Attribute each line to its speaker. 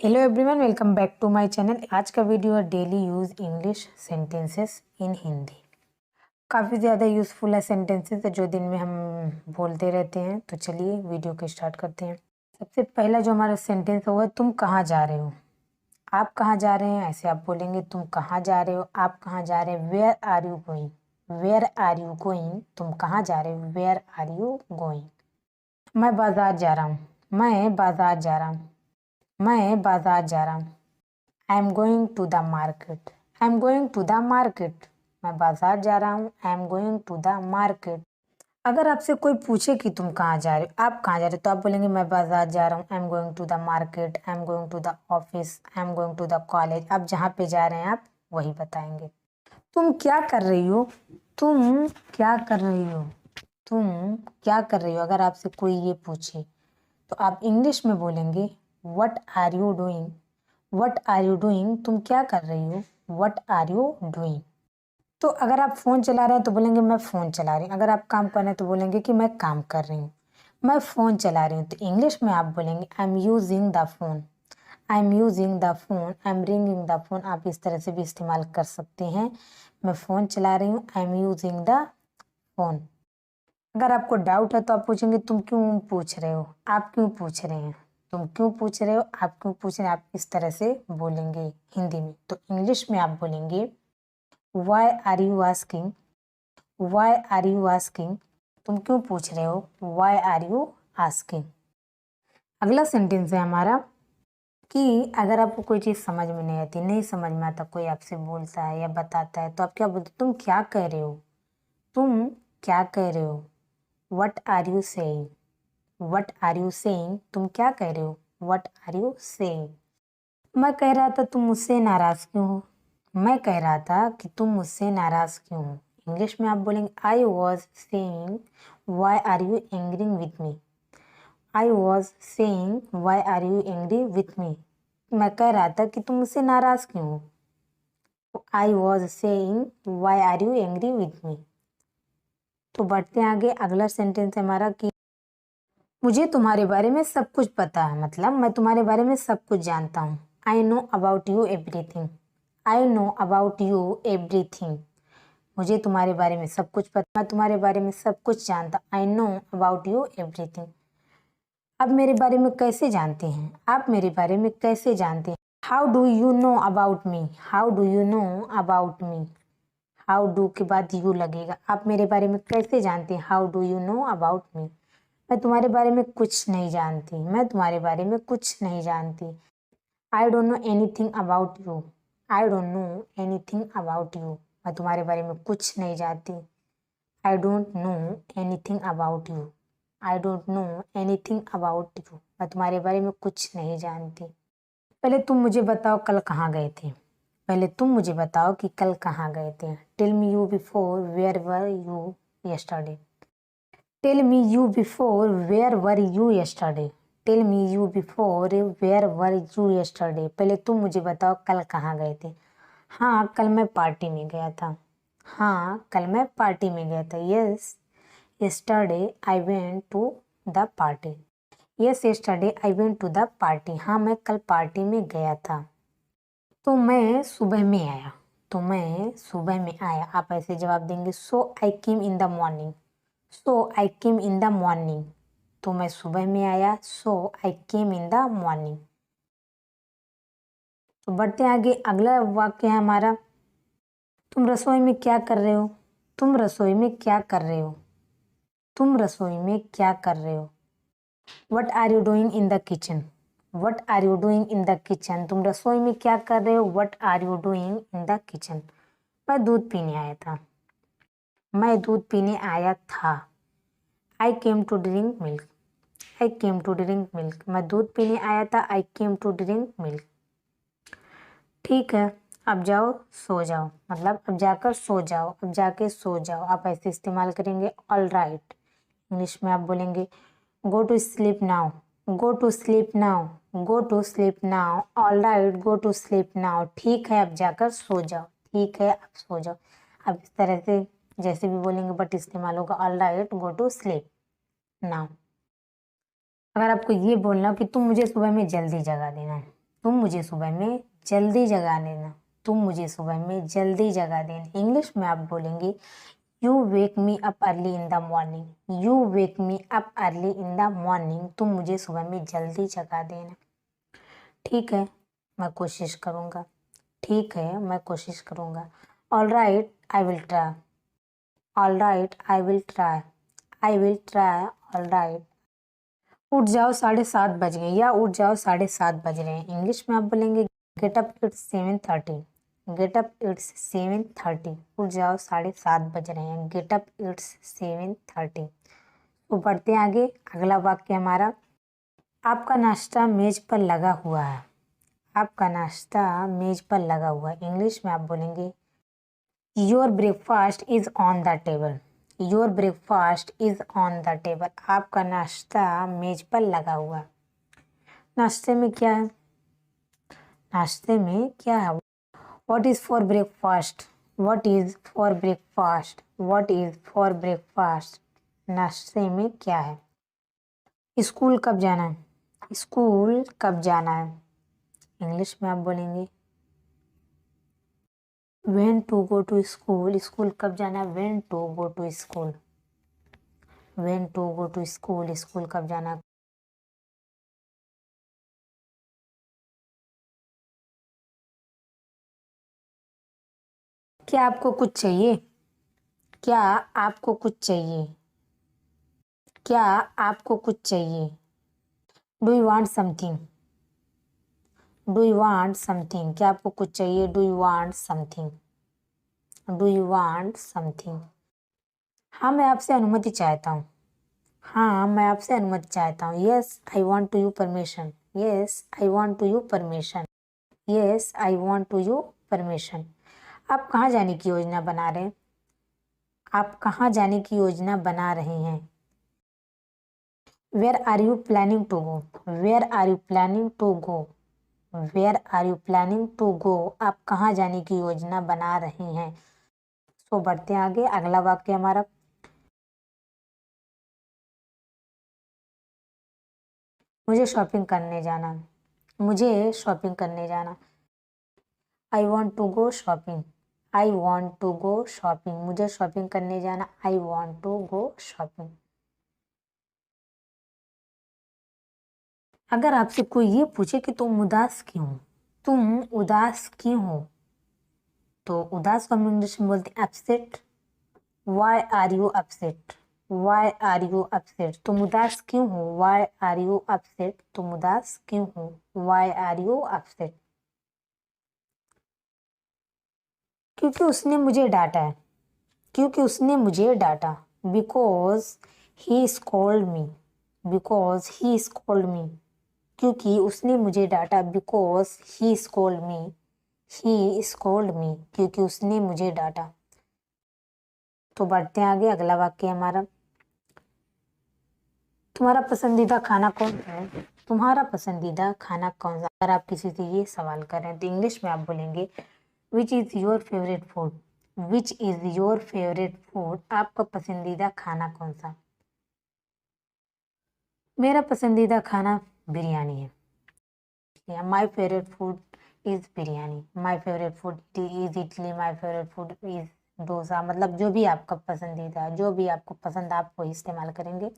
Speaker 1: Hello everyone, welcome back to my channel. आज का video है daily use English sentences in Hindi. काफ़ी ज़्यादा यूज़फुल है सेंटेंसेस जो दिन में हम बोलते रहते हैं। तो चलिए वीडियो को स्टार्ट करते हैं। सबसे पहला जो हमारा सेंटेंस होगा, तुम कहाँ जा रहे हो। आप कहाँ जा रहे हैं, ऐसे आप बोलेंगे तुम कहाँ जा रहे हो, आप कहाँ जा रहे हैं। Where are you going, where are you going, तुम कहाँ जा रहे हो, वेयर आर यू गोइंग। मैं बाजार जा रहा हूँ, मैं बाजार जा रहा हूँ, मैं बाजार जा रहा हूँ। I am going to the market, I am going to the market, मैं बाजार जा रहा हूँ। I am going to the market. अगर आपसे कोई पूछे कि तुम कहाँ जा रहे हो, आप कहाँ जा रहे हो, तो आप बोलेंगे मैं बाजार जा रहा हूँ। I am going to the market, I am going to the office, I am going to the college. आप जहाँ पे जा रहे हैं आप वही बताएंगे। तुम क्या कर रही हो, तुम क्या कर रही हो, तुम क्या कर रही हो। अगर आपसे कोई ये पूछे तो आप इंग्लिश में बोलेंगे what are you doing, what are you doing, तुम क्या कर रही हो, व्हाट आर यू डूइंग। तो अगर आप फ़ोन चला रहे हैं तो बोलेंगे मैं फ़ोन चला रही हूँ। अगर आप काम कर रहे हैं तो बोलेंगे कि मैं काम कर रही हूँ, मैं फ़ोन चला रही हूँ। तो इंग्लिश में आप बोलेंगे I am using the phone, I am using the phone, I am ringing the phone. आप इस तरह से भी इस्तेमाल कर सकते हैं। मैं फ़ोन चला रही हूँ, I am using the phone. अगर आपको डाउट है तो आप पूछेंगे तुम क्यों पूछ रहे हो, आप क्यों पूछ रहे हैं, तुम क्यों पूछ रहे हो, आप क्यों पूछ रहे हैं। आप इस तरह से बोलेंगे हिंदी में। तो इंग्लिश में आप बोलेंगे why are you asking, why are you asking, तुम क्यों पूछ रहे हो, वाई आर यू आस्किंग। अगला सेंटेंस है हमारा कि अगर आपको कोई चीज़ समझ में नहीं आती, नहीं समझ में आता, कोई आपसे बोलता है या बताता है तो आप क्या बोलते, तुम क्या कह रहे हो, तुम क्या कह रहे हो। What are you saying, what are you saying, तुम क्या कह रहे हो, वट आर यू सेइंग। मैं कह रहा था तुम मुझसे नाराज़ क्यों हो, मैं कह रहा था कि तुम मुझसे नाराज़ क्यों हो। इंग्लिश में आप बोलेंगे I was saying why are you angry with me, I was saying why are you angry with me, मैं कह रहा था कि तुम मुझसे नाराज़ क्यों हो। I was saying why are you angry with me. तो बढ़ते हैं आगे। अगला सेंटेंस है हमारा कि मुझे तुम्हारे बारे में सब कुछ पता है, मतलब मैं तुम्हारे बारे में सब कुछ जानता हूँ। I know about you everything, I know about you everything, मुझे तुम्हारे बारे में सब कुछ पता, मैं तुम्हारे बारे में सब कुछ जानता। I know about you everything. आप मेरे बारे में कैसे जानते हैं, आप मेरे बारे में कैसे जानते हैं। How do you know about me, how do you know about me, how do के बाद यू लगेगा। आप मेरे बारे में कैसे जानते हैं, how do you know about me. मैं तुम्हारे बारे में कुछ नहीं जानती, मैं तुम्हारे बारे में कुछ नहीं जानती। I don't know anything about you, I don't know anything about you, मैं तुम्हारे बारे में कुछ नहीं जानती। I don't know anything about you, I don't know anything about you, मैं तुम्हारे बारे में कुछ नहीं जानती। पहले तुम मुझे बताओ कल कहाँ गए थे, पहले तुम मुझे बताओ कि कल कहाँ गए थे। Tell me you before where were you yesterday, tell me you before where were you yesterday, tell me you before where were you yesterday. पहले तुम मुझे बताओ कल कहाँ गए थे। हाँ कल मैं पार्टी में गया था, हाँ कल मैं पार्टी में गया था। Yes yesterday I went to the party, yes yesterday I went to the party, हाँ मैं कल पार्टी में गया था। तो मैं सुबह में आया, तो मैं सुबह में आया। आप ऐसे जवाब देंगे so I came in the morning, so I came in the morning, तो मैं सुबह में आया। So I came in the morning. तो बढ़ते हैं आगे। अगला वाक्य है हमारा तुम रसोई में क्या कर रहे हो, तुम रसोई में क्या कर रहे हो, तुम रसोई में क्या कर रहे हो। What are you doing in the kitchen, what are you doing in the kitchen, तुम रसोई में क्या कर रहे हो, what are you doing in the kitchen. मैं दूध पीने आया था, मैं दूध पीने आया था। I came to drink milk, I came to drink milk, मैं दूध पीने आया था। I came to drink milk. ठीक है अब जाओ सो जाओ, मतलब अब जाकर सो जाओ, अब जाके सो जाओ। आप ऐसे इस्तेमाल करेंगे ऑल राइट। इंग्लिश में आप बोलेंगे go to sleep now, go to sleep now, go to sleep now, all right go to sleep now. ठीक है अब जाकर सो जाओ, ठीक है अब सो जाओ। अब इस तरह से जैसे भी बोलेंगे बट इस्तेमाल होगा all right go to sleep now. अगर आपको ये बोलना हो कि तुम मुझे सुबह में जल्दी जगा देना, तुम मुझे सुबह में जल्दी जगा देना, तुम मुझे सुबह में जल्दी जगा देना। इंग्लिश में आप बोलेंगे you wake me up early in the morning, you wake me up early in the morning, तुम मुझे सुबह में जल्दी जगा देना। ठीक है, मैं कोशिश करूँगा, ठीक है मैं कोशिश करूँगा। All right I will try, all right I will try, I will try, all right. उठ जाओ 7:30 बज गए, या उठ जाओ 7:30 बज रहे हैं। इंग्लिश में आप बोलेंगे get up it's 7:30, get up it's 7:30, उठ जाओ 7:30 बज रहे हैं, गेट अप इट्स 7:30। तो बढ़ते हैं आगे, अगला वाक्य हमारा, आपका नाश्ता मेज पर लगा हुआ है, आपका नाश्ता मेज पर लगा हुआ है। इंग्लिश में आप बोलेंगे your breakfast is on the table, your breakfast is on the table, आपका नाश्ता मेज पर लगा हुआ है। नाश्ते में क्या है, नाश्ते में क्या है? What is for breakfast, what is for breakfast, what is for breakfast, नाश्ते में क्या है? स्कूल कब जाना है, स्कूल कब जाना है। इंग्लिश में आप बोलेंगे when to go to school, school कब जाना है, when to go to school, when to go to school, school कब जाना है। क्या आपको कुछ चाहिए, क्या आपको कुछ चाहिए, क्या आपको कुछ चाहिए। Do you want something, do you want something, क्या आपको कुछ चाहिए, do you want something, do you want something. हाँ मैं आपसे अनुमति चाहता हूँ, हाँ मैं आपसे अनुमति चाहता हूँ। Yes I want to you permission, yes I want to you permission, yes I want to you permission. आप कहाँ जाने की योजना बना रहे हैं, आप कहाँ जाने की योजना बना रहे हैं। Where are you planning to go, where are you planning to go, where are you planning to go, आप कहाँ जाने की योजना बना रहे हैं। तो बढ़ते हैं आगे, अगला वाक्य हमारा, मुझे शॉपिंग करने जाना, मुझे शॉपिंग करने जाना। I want to go shopping, I want to go shopping, मुझे शॉपिंग करने जाना, I want to go shopping. अगर आपसे कोई ये पूछे कि तुम उदास क्यों, तुम उदास क्यों हो, तो उदास को हम इंग्लिश में बोलते हैं upset. Why are you upset, why are you upset, तुम उदास क्यों हो, वाई आर यू अपसेट, तुम उदास क्यों हो, वाई आर यू अपसेट। क्योंकि उसने मुझे डांटा है, क्योंकि उसने मुझे डांटा। Because he scold me, because he scold me, क्योंकि उसने मुझे डांटा। Because he scold me, he scold me, क्योंकि उसने मुझे डांटा। तो बढ़ते हैं आगे, अगला वाक्य हमारा, तुम्हारा पसंदीदा खाना कौन सा है, तुम्हारा पसंदीदा खाना कौन सा। अगर आप किसी से ये सवाल करें तो इंग्लिश में आप बोलेंगे which is your favourite food, which is your favourite food, आपका पसंदीदा खाना कौन सा। मेरा पसंदीदा खाना बिरयानी है, my favourite food is biryani, my favourite food is idli, my favourite food is dosa. मतलब जो भी आपका पसंदीदा, जो भी आपको पसंद आप वो इस्तेमाल करेंगे।